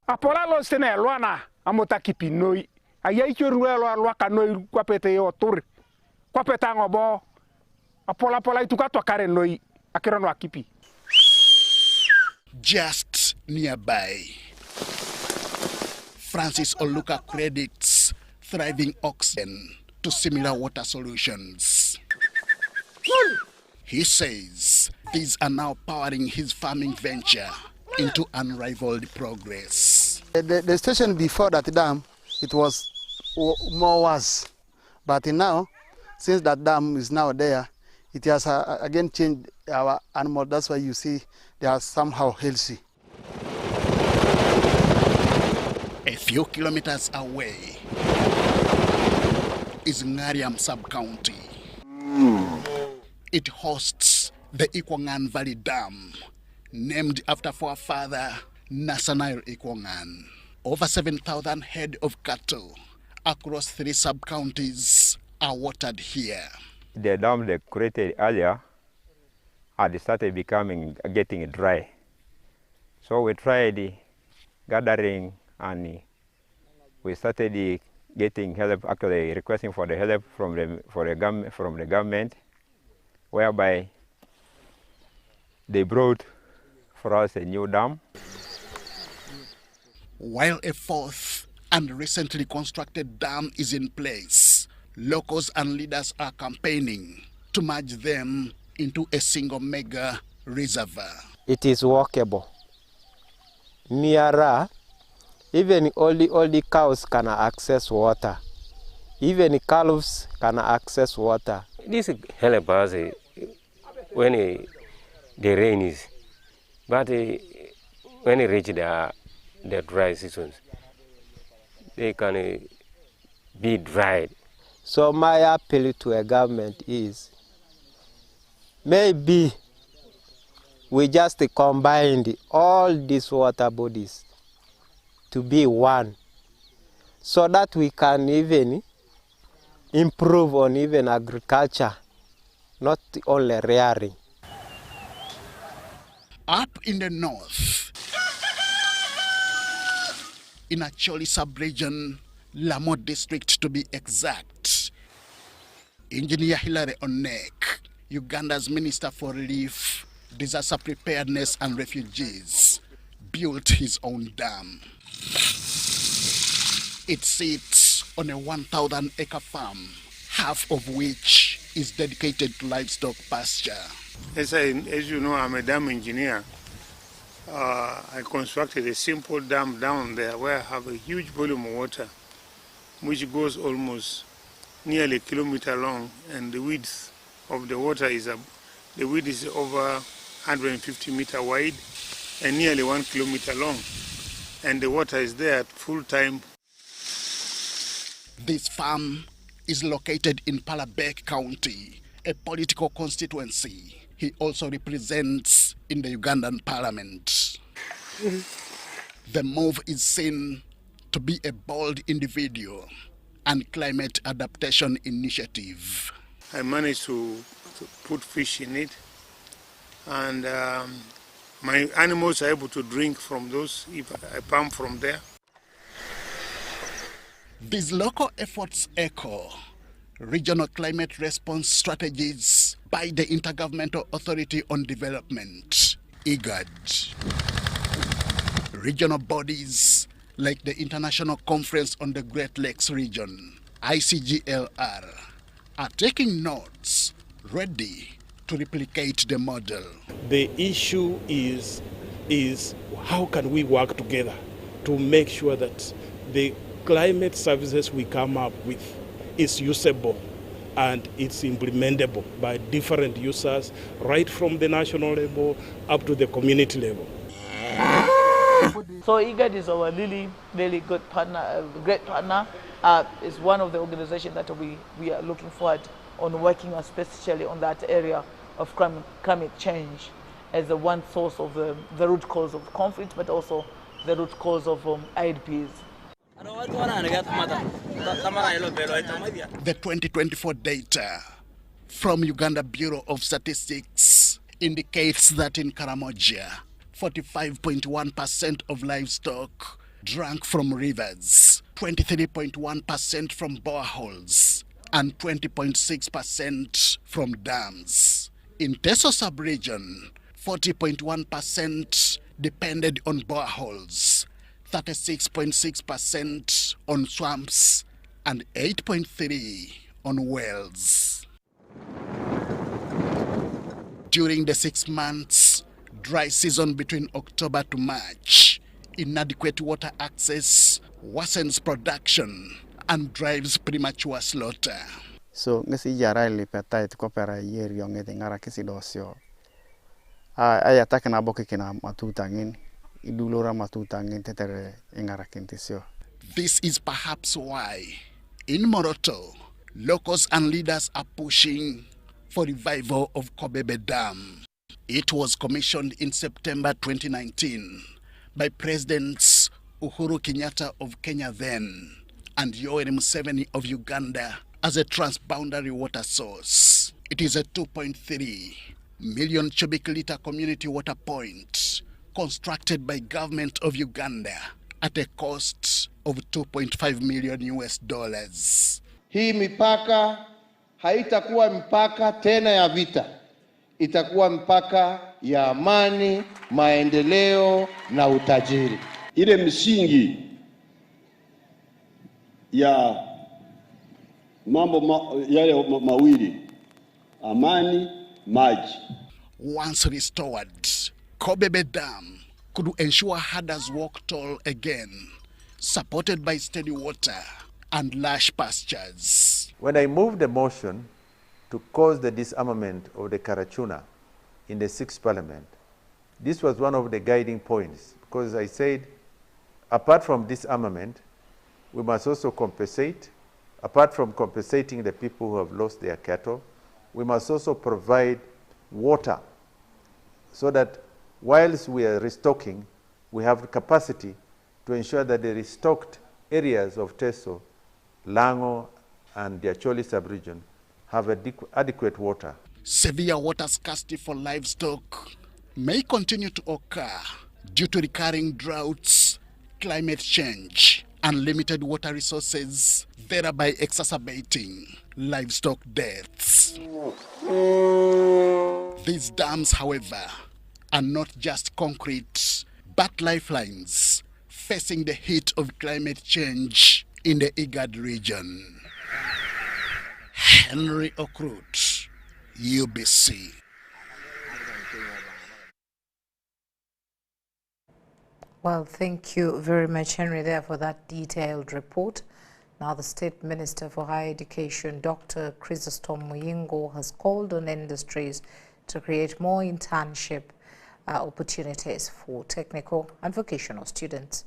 Apola los tene luana amotaki pinoi. Ayaichurwelo alwaka noi kwapete yo tur. Kwapeta ngobo. Apola pola itukato kare noi akirono akipi. Just nearby, Francis Oluka credits thriving oxen to similar water solutions. He says these are now powering his farming venture into unrivaled progress. The station before that dam, it was more worse. But now, since that dam is now there, it has again changed our animal. That's why you see they are somehow healthy. A few kilometers away is Ngariam sub-county. It hosts the Ikwangan Valley Dam, named after forefather Nasanair Ikwangan. Over 7,000 head of cattle across 3 sub-counties are watered here. The dam they created earlier had started getting dry. So we tried gathering and we started getting help, actually requesting for the help from the government, whereby they brought for us a new dam. While a 4th and recently constructed dam is in place, locals and leaders are campaigning to merge them into a single mega reservoir. It is workable. Nearer, even all the cows can access water. Even the calves can access water. This helps us when the rain is, but when it reaches the dry seasons, they can be dried. So my appeal to a government is maybe we just combined all these water bodies to be one, so that we can even improve on even agriculture, not only rearing. Up in the north, in Acholi sub-region, Lamo district to be exact. Engineer Hilary Onek, Uganda's Minister for Relief, Disaster Preparedness and Refugees, built his own dam. It sits on a 1,000-acre farm, half of which is dedicated to livestock pasture. As you know, I'm a dam engineer. I constructed a simple dam down there where I have a huge volume of water, which goes almost nearly a kilometer long, and the width of the water is over 150 meter wide and nearly 1 kilometer long, and the water is there at full time. This farm is located in Palabek County, a political constituency he also represents in the Ugandan parliament. The move is seen to be a bold individual and climate adaptation initiative. I managed to put fish in it, and my animals are able to drink from those if I pump from there. These local efforts echo regional climate response strategies by the Intergovernmental Authority on Development, IGAD. Regional bodies like the International Conference on the Great Lakes Region, ICGLR, are taking notes, ready to replicate the model. The issue is how can we work together to make sure that the climate services we come up with is usable and it's implementable by different users, right from the national level up to the community level. So IGAD is our really good partner, a great partner. It's one of the organizations that we are looking forward on working especially on that area of climate change as the one source of the root cause of conflict, but also the root cause of IDPs. The 2024 data from Uganda Bureau of Statistics indicates that in Karamoja, 45.1% of livestock drank from rivers, 23.1% from boreholes, and 20.6% from dams. In Teso sub-region, 40.1% depended on boreholes, 36.6% on swamps, and 8.3% on wells. During the 6 months dry season between October to March, inadequate water access worsens production and drives premature slaughter. So ngasi jara li petai to kopera yeri yonge ngara kisi dosio. Aya takena boke kina matutangin idulora matutangin tetere ngara kintisio. This is perhaps why in Moroto, locals and leaders are pushing for revival of Kobebe Dam. It was commissioned in September 2019 by Presidents Uhuru Kenyatta of Kenya then and Yoweri Museveni of Uganda as a transboundary water source. It is a 2.3 million cubic liter community water point constructed by government of Uganda at a cost of $2.5 million US. Hii mipaka haitakuwa mpaka tena ya vita. Itakuwa mpaka ya amani, maendeleo na utajiri. Ile msingi ya mambo yale mawili, amani, maji. Once restored, Kobebe Dam could ensure herders walk tall again, supported by steady water and lush pastures. When I moved the motion to cause the disarmament of the Karachuna in the 6th Parliament, this was one of the guiding points, because I said, apart from disarmament, we must also compensate. Apart from compensating the people who have lost their cattle, we must also provide water so that whilst we are restocking, we have the capacity to ensure that the restocked areas of Teso, Lango, and the Acholi sub-region have adequate water. Severe water scarcity for livestock may continue to occur due to recurring droughts, climate change and limited water resources, thereby exacerbating livestock deaths. These dams, however, are not just concrete, but lifelines facing the heat of climate change in the IGAD region. Henry Okrut, UBC. Well, thank you very much, Henry, there for that detailed report. Now, the State Minister for Higher Education, Dr. Chrysostom Muyingo, has called on industries to create more internship opportunities for technical and vocational students.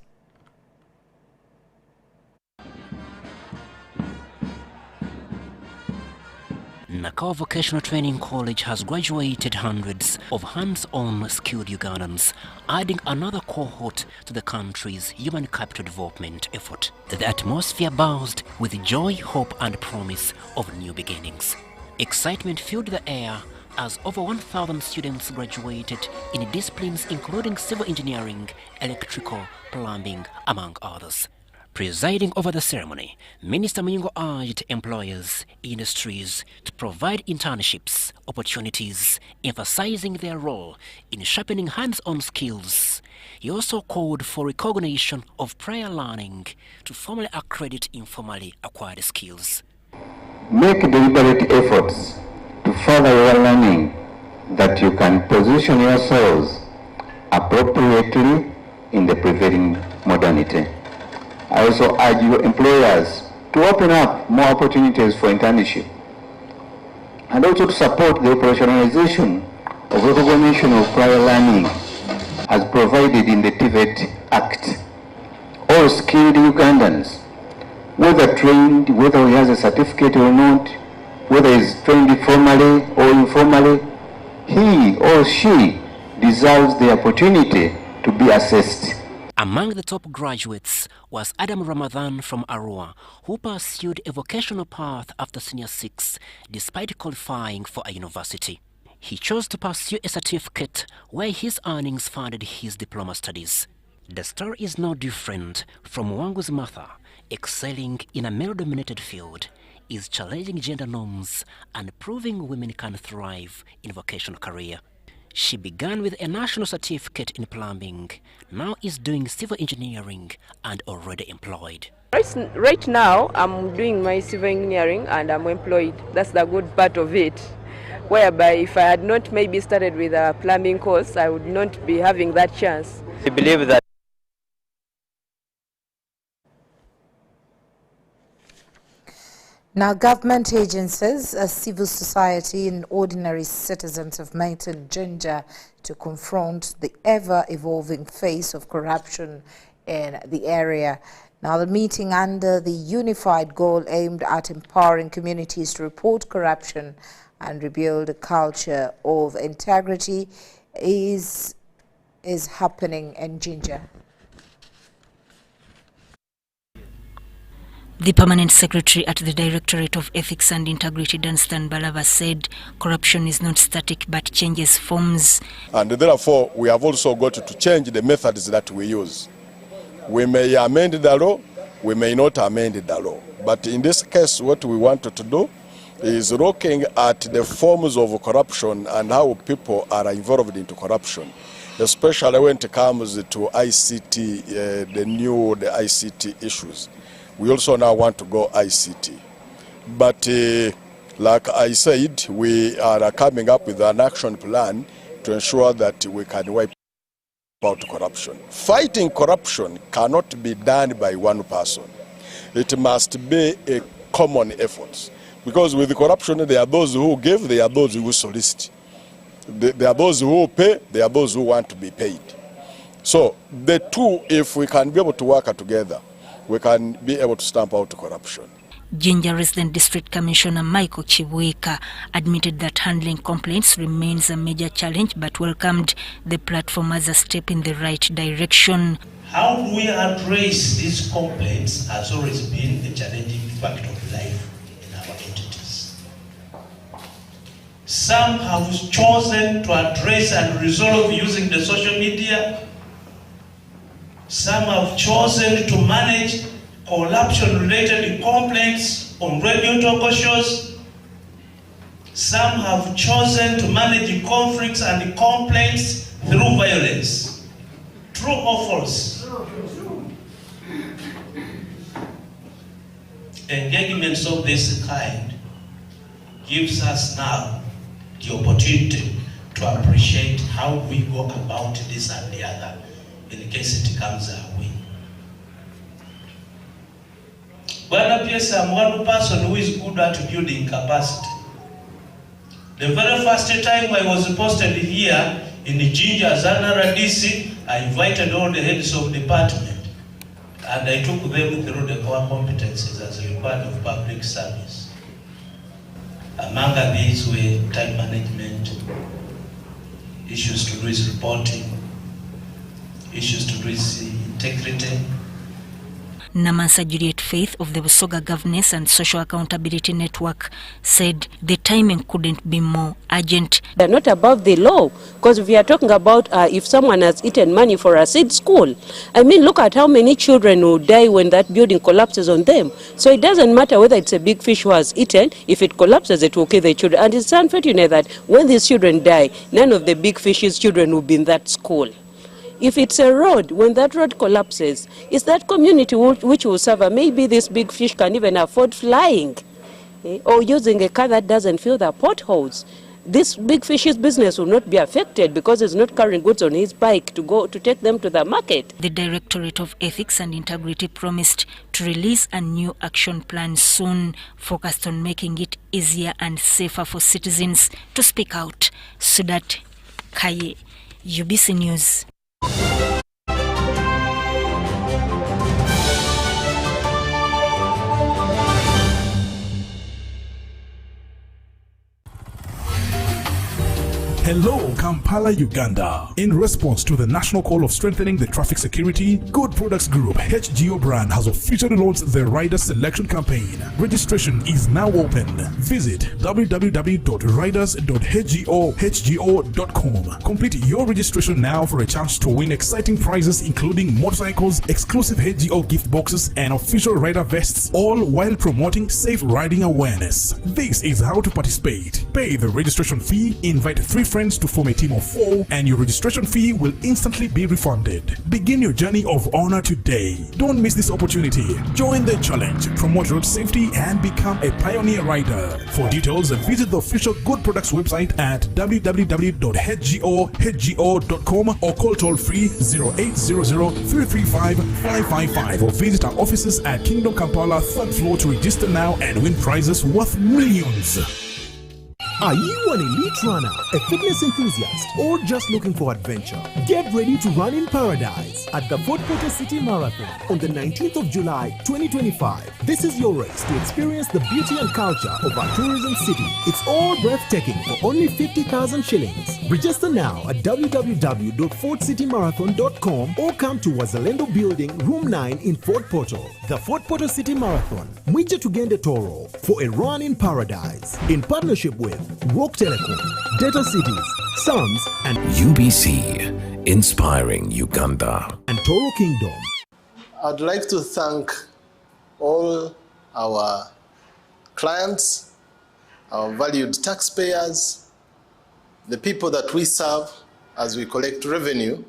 Nakao Vocational Training College has graduated hundreds of hands-on skilled Ugandans, adding another cohort to the country's human capital development effort. The atmosphere buzzed with joy, hope and promise of new beginnings. Excitement filled the air as over 1,000 students graduated in disciplines including civil engineering, electrical, plumbing, among others. Presiding over the ceremony, Minister Muyingo urged employers, industries to provide internships opportunities, emphasizing their role in sharpening hands-on skills. He also called for recognition of prior learning to formally accredit informally acquired skills. Make deliberate efforts to further your learning that you can position yourselves appropriately in the prevailing modernity. I also urge your employers to open up more opportunities for internship and also to support the operationalization of recognition of prior learning as provided in the TVET Act. All skilled Ugandans, whether trained, whether he has a certificate or not, whether he is trained formally or informally, he or she deserves the opportunity to be assessed. Among the top graduates was Adam Ramadan from Arua, who pursued a vocational path after Senior 6 despite qualifying for a university. He chose to pursue a certificate where his earnings funded his diploma studies. The story is no different from Wangu's Martha, excelling in a male-dominated field, is challenging gender norms and proving women can thrive in vocational career. She began with a national certificate in plumbing, now is doing civil engineering and already employed. Right now, I'm doing my civil engineering and I'm employed. That's the good part of it. Whereby if I had not maybe started with a plumbing course, I would not be having that chance. I believe that now, government agencies, civil society and ordinary citizens have maintained ginger to confront the ever-evolving face of corruption in the area. Now, the meeting under the unified goal aimed at empowering communities to report corruption and rebuild a culture of integrity is happening in Ginger. The Permanent Secretary at the Directorate of Ethics and Integrity, Dunstan Balava, said corruption is not static but changes forms. And therefore, we have also got to change the methods that we use. We may amend the law, we may not amend the law. But in this case, what we wanted to do is looking at the forms of corruption and how people are involved into corruption, especially when it comes to ICT, the ICT issues. We also now want to go ICT. But like I said, we are coming up with an action plan to ensure that we can wipe out corruption. Fighting corruption cannot be done by one person. It must be a common effort. Because with corruption, there are those who give, there are those who solicit. There are those who pay, there are those who want to be paid. So the two, if we can be able to work together, we can be able to stamp out corruption. Jinja Resident District Commissioner Michael Chibuika admitted that handling complaints remains a major challenge but welcomed the platform as a step in the right direction. How do we address these complaints has always been a challenging fact of life in our entities. Some have chosen to address and resolve using the social media. Some have chosen to manage corruption-related complaints on radio talk shows. Some have chosen to manage conflicts and complaints through violence. True or false? Engagements of this kind gives us now the opportunity to appreciate how we go about this and the other in case it comes our way. Well, yes, I'm one person who is good at building capacity. The very first time I was posted here in Jinja, Zanara DC, I invited all the heads of department and I took them through the core competencies as required of public service. Among these were time management, issues to do with reporting, issues to do with integrity. Namansa Juliet Faith of the Busoga Governance and Social Accountability Network said the timing couldn't be more urgent. They're not above the law, because we are talking about if someone has eaten money for a seed school. I mean, look at how many children will die when that building collapses on them. So it doesn't matter whether it's a big fish who has eaten, if it collapses, it will kill the children. And it's unfortunate that when these children die, none of the big fish's children will be in that school. If it's a road, when that road collapses, it's that community which will suffer. Maybe this big fish can even afford flying or using a car that doesn't fill the potholes. This big fish's business will not be affected because he's not carrying goods on his bike to take them to the market. The Directorate of Ethics and Integrity promised to release a new action plan soon, focused on making it easier and safer for citizens to speak out. Sudat Kaye, UBC News. Hello, Kampala, Uganda. In response to the national call of strengthening the traffic security, Good Products Group HGO brand has officially launched the Rider Selection Campaign. Registration is now open. Visit www.riders.hgo.com. Complete your registration now for a chance to win exciting prizes including motorcycles, exclusive HGO gift boxes, and official rider vests, all while promoting safe riding awareness. This is how to participate. Pay the registration fee, invite 3 friends to form a team of 4, and your registration fee will instantly be refunded. Begin your journey of honor today. Don't miss this opportunity. Join the challenge, promote road safety, and become a pioneer rider. For details, visit the official Good Products website at www.hgo.com or call toll-free 0800-335-555 or visit our offices at Kingdom Kampala 3rd floor to register now and win prizes worth millions. Are you an elite runner, a fitness enthusiast, or just looking for adventure? Get ready to run in paradise at the Fort Portal City Marathon on the 19th of July 2025. This is your race to experience the beauty and culture of our tourism city. It's all breathtaking for only 50,000 shillings. Register now at www.fortcitymarathon.com or come to Wazalendo Building, Room 9 in Fort Portal. The Fort Portal City Marathon, Mwije Tugende Toro, for a run in paradise. In partnership with Rock Telecom, Data Cities, Sams, and UBC, inspiring Uganda. And Toro Kingdom. I'd like to thank all our clients, our valued taxpayers, the people that we serve as we collect revenue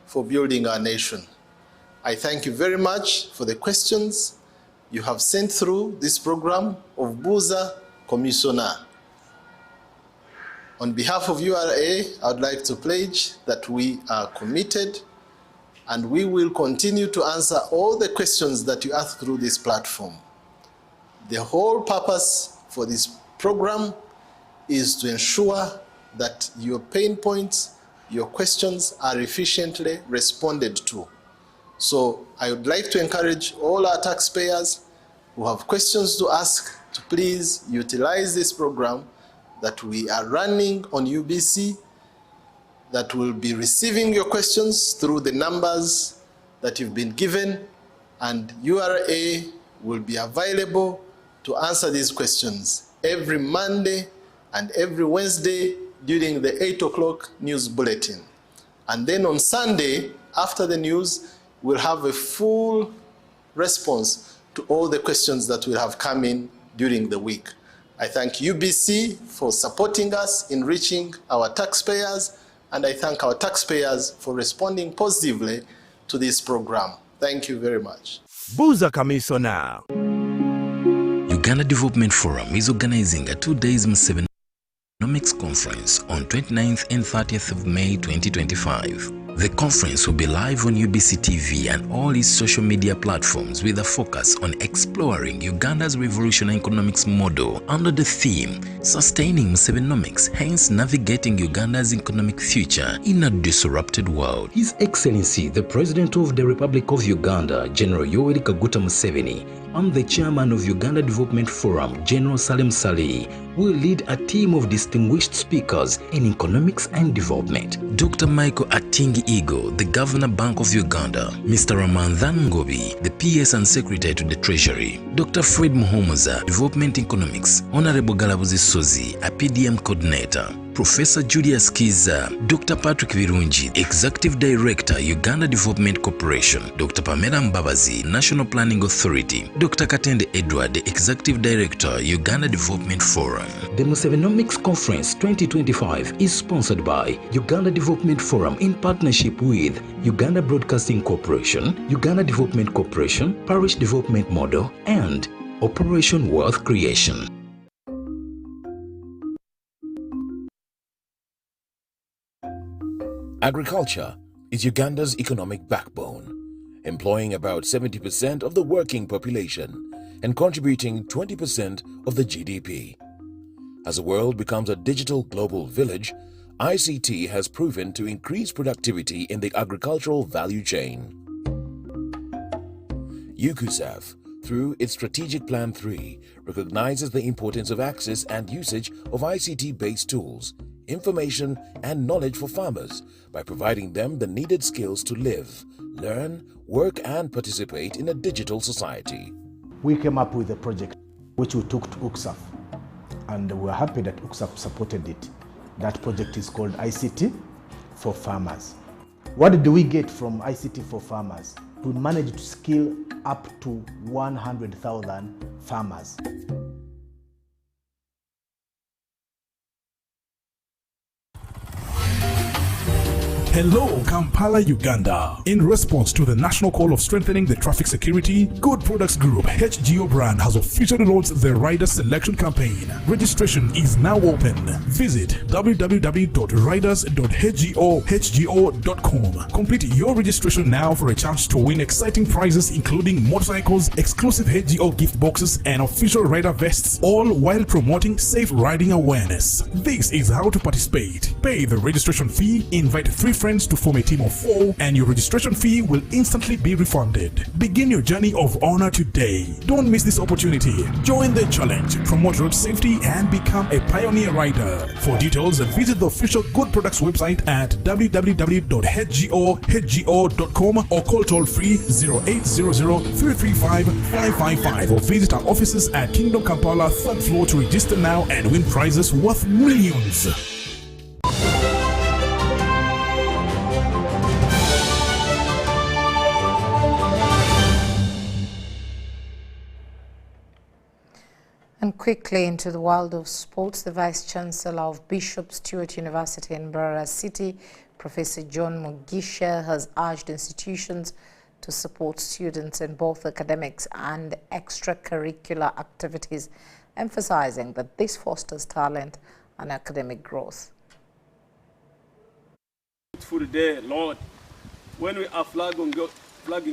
for building our nation. I thank you very much for the questions you have sent through this program of Buza Commissioner. On behalf of URA, I would like to pledge that we are committed and we will continue to answer all the questions that you ask through this platform. The whole purpose for this program is to ensure that your pain points, your questions are efficiently responded to. So I would like to encourage all our taxpayers who have questions to ask to please utilize this program that we are running on UBC, that will be receiving your questions through the numbers that you've been given, and URA will be available to answer these questions every Monday and every Wednesday during the 8 o'clock news bulletin. And then on Sunday, after the news, we'll have a full response to all the questions that will have come in during the week. I thank UBC for supporting us in reaching our taxpayers, and I thank our taxpayers for responding positively to this program. Thank you very much. Buza Kamisona. Uganda Development Forum is organizing a 2 days Economics Conference on 29th and 30th of May 2025. The conference will be live on UBC TV and all its social media platforms with a focus on exploring Uganda's revolutionary economics model under the theme Sustaining Musevenomics, hence navigating Uganda's economic future in a disrupted world. His Excellency, the President of the Republic of Uganda, General Yoweri Kaguta Museveni, and the Chairman of Uganda Development Forum, General Salim Saleh, will lead a team of distinguished speakers in economics and development. Dr. Michael Atingi Igo, the Governor Bank of Uganda, Mr. Ramandhan Ngobi, the PS and Secretary to the Treasury, Dr. Fred Muhomoza, Development Economics, Honorable Galabuzi Sozi, a PDM Coordinator, Professor Julius Kiza, Dr. Patrick Virunji, Executive Director, Uganda Development Corporation, Dr. Pamela Mbabazi, National Planning Authority, Dr. Katende Edward, Executive Director, Uganda Development Forum. The Musevenomics Conference 2025 is sponsored by Uganda Development Forum in partnership with Uganda Broadcasting Corporation, Uganda Development Corporation, Parish Development Model, and Operation Wealth Creation. Agriculture is Uganda's economic backbone, employing about 70% of the working population and contributing 20% of the GDP. As the world becomes a digital global village, ICT has proven to increase productivity in the agricultural value chain. UKUSAF, through its Strategic Plan 3, recognizes the importance of access and usage of ICT-based tools, information and knowledge for farmers by providing them the needed skills to live, learn, work and participate in a digital society. We came up with a project which we took to UKSAF, and we're happy that UKSAF supported it. That project is called ICT for Farmers. What did we get from ICT for Farmers? We managed to skill up to 100,000 farmers. Hello, Kampala, Uganda. In response to the national call of strengthening the traffic security, Good Products Group HGO brand has officially launched the Rider Selection Campaign. Registration is now open. Visit www.riders.hgo.com. Complete your registration now for a chance to win exciting prizes including motorcycles, exclusive HGO gift boxes, and official rider vests, all while promoting safe riding awareness. This is how to participate. Pay the registration fee, invite 3 friends to form a team of 4, and your registration fee will instantly be refunded. Begin your journey of honor today. Don't miss this opportunity. Join the challenge, promote road safety, and become a pioneer rider. For details, visit the official Good Products website at www.hgo.com or call toll free 0800-335-555 or visit our offices at Kingdom Kampala 3rd floor to register now and win prizes worth millions. And quickly into the world of sports, the Vice-Chancellor of Bishop Stewart University in Mbarara City, Professor John Mugisha, has urged institutions to support students in both academics and extracurricular activities, emphasizing that this fosters talent and academic growth. For the day, Lord, when we are flagging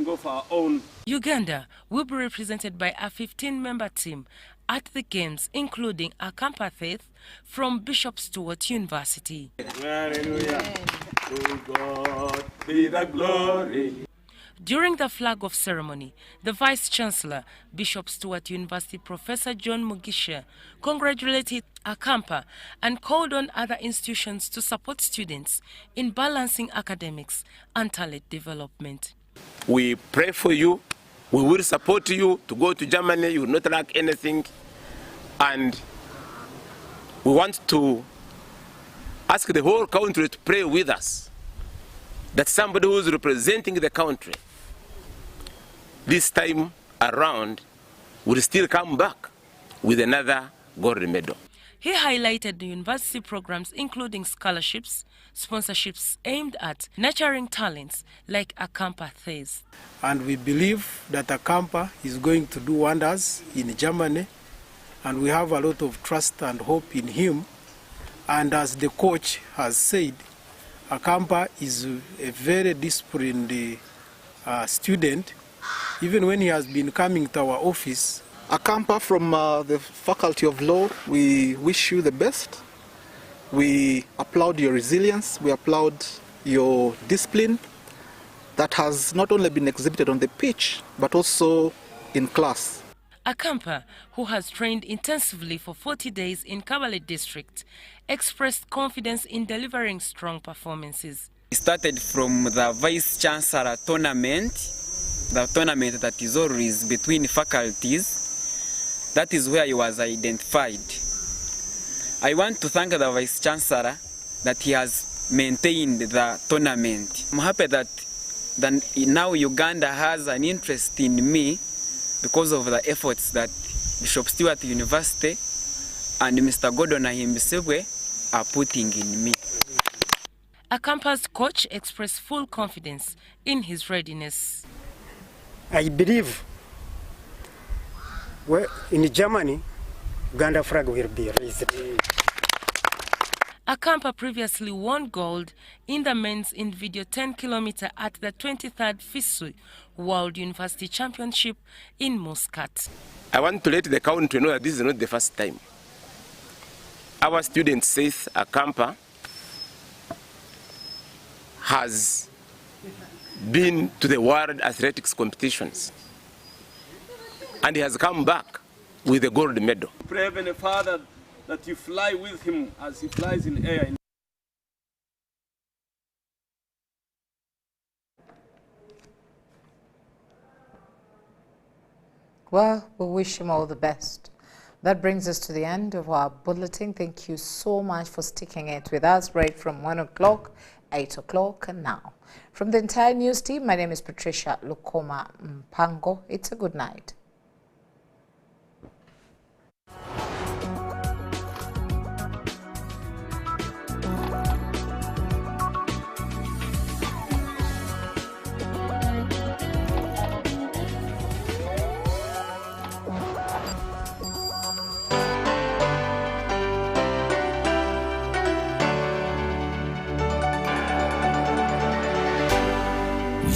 off our own. Uganda will be represented by a 15-member team at the Games, including a Kampatheth from Bishop Stewart University. Hallelujah. To God be the glory. During the flag-off ceremony, the Vice-Chancellor, Bishop Stewart University Professor John Mugisha, congratulated Akampa and called on other institutions to support students in balancing academics and talent development. We pray for you. We will support you to go to Germany. You will not lack anything. And we want to ask the whole country to pray with us, that somebody who is representing the country this time around will still come back with another gold medal. He highlighted the university programs including scholarships, sponsorships aimed at nurturing talents like Akampa says. And we believe that Akampa is going to do wonders in Germany, and we have a lot of trust and hope in him. And as the coach has said, Akampa is a very disciplined student. Even when he has been coming to our office, Akampa from the Faculty of Law, we wish you the best. We applaud your resilience, we applaud your discipline that has not only been exhibited on the pitch, but also in class. Akampa, who has trained intensively for 40 days in Kabale district, expressed confidence in delivering strong performances. We started from the Vice Chancellor tournament, the tournament that is always between faculties. That is where he was identified. I want to thank the Vice Chancellor that he has maintained the tournament. I'm happy that now Uganda has an interest in me because of the efforts that Bishop Stewart University and Mr. Gordon Ahimbisebwe are putting in me. Akampa's coach expressed full confidence in his readiness. I believe in Germany, Uganda flag will be raised. Akampa previously won gold in the men's individual 10-kilometer at the 23rd FISU World University Championship in Muscat. I want to let the country know that this is not the first time. Our student says Akampa has been to the world athletics competitions and he has come back with a gold medal. Pray, Heavenly Father, that you fly with him as he flies in air. Well, we wish him all the best. That brings us to the end of our bulletin. Thank you so much for sticking it with us right from 1 o'clock, 8 o'clock, and now. From the entire news team, my name is Patricia Lukwoma Mpango. It's a good night.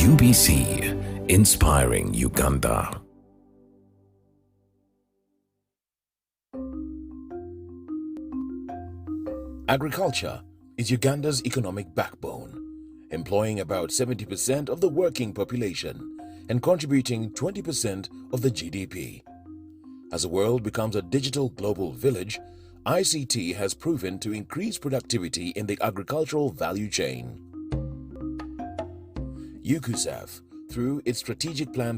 UBC, inspiring Uganda. Agriculture is Uganda's economic backbone, employing about 70% of the working population and contributing 20% of the GDP. As the world becomes a digital global village, ICT has proven to increase productivity in the agricultural value chain. UCUSAF, through its strategic plan